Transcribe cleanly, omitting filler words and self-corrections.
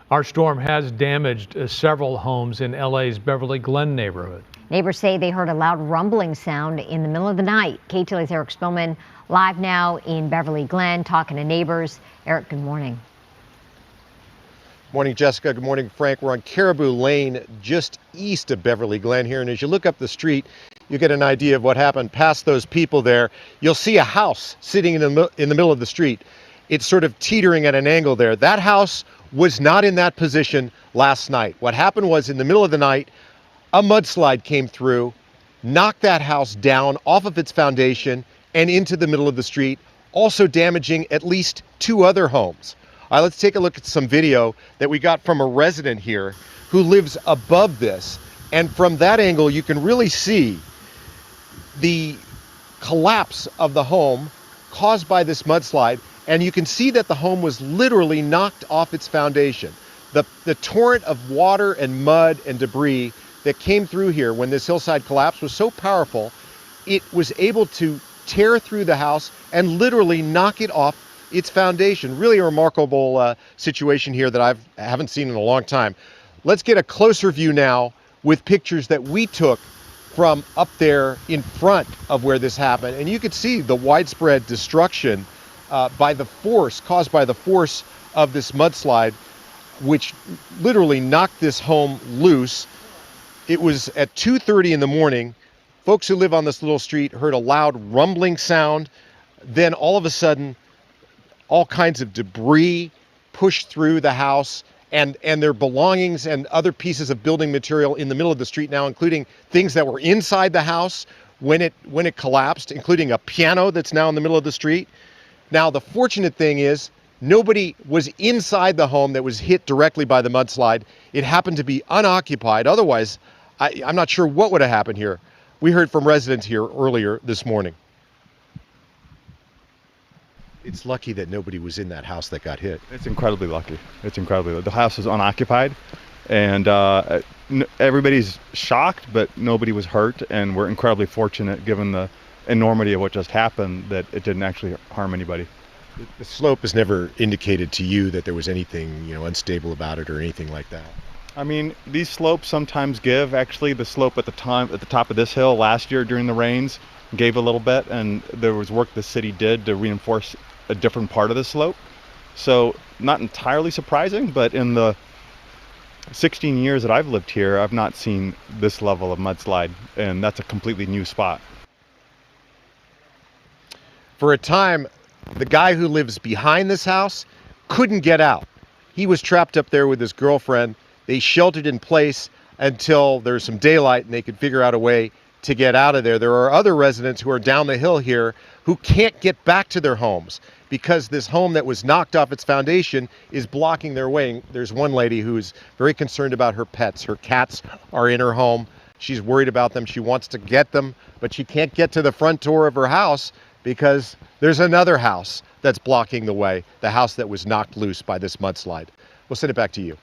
Our storm has damaged several homes in LA's Beverly Glen neighborhood. Neighbors say they heard a loud rumbling sound in the middle of the night. KTLA's Eric Spillman live now in Beverly Glen talking to neighbors. Eric, good morning. Morning, Jessica. Good morning, Frank. We're on Caribou Lane, just east of Beverly Glen here. And as you look up the street, you get an idea of what happened past those people there. You'll see a house sitting in the middle of the street. It's sort of teetering at an angle there. That house was not in that position last night. What happened was in the middle of the night, a mudslide came through, knocked that house down off of its foundation and into the middle of the street, also damaging at least 2 other homes. All right, let's take a look at some video that we got from a resident here who lives above this. And from that angle, you can really see the collapse of the home caused by this mudslide. And you can see that the home was literally knocked off its foundation. The torrent of water and mud and debris that came through here when this hillside collapsed was so powerful, it was able to tear through the house and literally knock it off its foundation. Really a remarkable situation here that I haven't seen in a long time. Let's get a closer view now with pictures that we took from up there in front of where this happened. And you could see the widespread destruction caused by the force of this mudslide, which literally knocked this home loose. It was at 2:30 in the morning. Folks who live on this little street heard a loud rumbling sound. Then all of a sudden, all kinds of debris pushed through the house and their belongings and other pieces of building material in the middle of the street now, including things that were inside the house when it collapsed, including a piano that's now in the middle of the street. Now, the fortunate thing is nobody was inside the home that was hit directly by the mudslide. It happened to be unoccupied. Otherwise, I'm not sure what would have happened here. We heard from residents here earlier this morning. It's lucky that nobody was in that house that got hit. It's incredibly lucky. It's incredibly lucky. The house was unoccupied, and everybody's shocked, but nobody was hurt, and we're incredibly fortunate given the enormity of what just happened that it didn't actually harm anybody. The slope has never indicated to you that there was anything, unstable about it or anything like that. I mean, these slopes sometimes give. Actually, the slope at the top of this hill last year during the rains gave a little bit, and there was work the city did to reinforce a different part of the slope. So not entirely surprising, but in the 16 years that I've lived here, I've not seen this level of mudslide, and that's a completely new spot. For a time, the guy who lives behind this house couldn't get out. He was trapped up there with his girlfriend. They sheltered in place until there's some daylight and they could figure out a way to get out of there. There are other residents who are down the hill here who can't get back to their homes because this home that was knocked off its foundation is blocking their way. There's one lady who's very concerned about her pets. Her cats are in her home. She's worried about them. She wants to get them, but she can't get to the front door of her house because there's another house that's blocking the way, the house that was knocked loose by this mudslide. We'll send it back to you.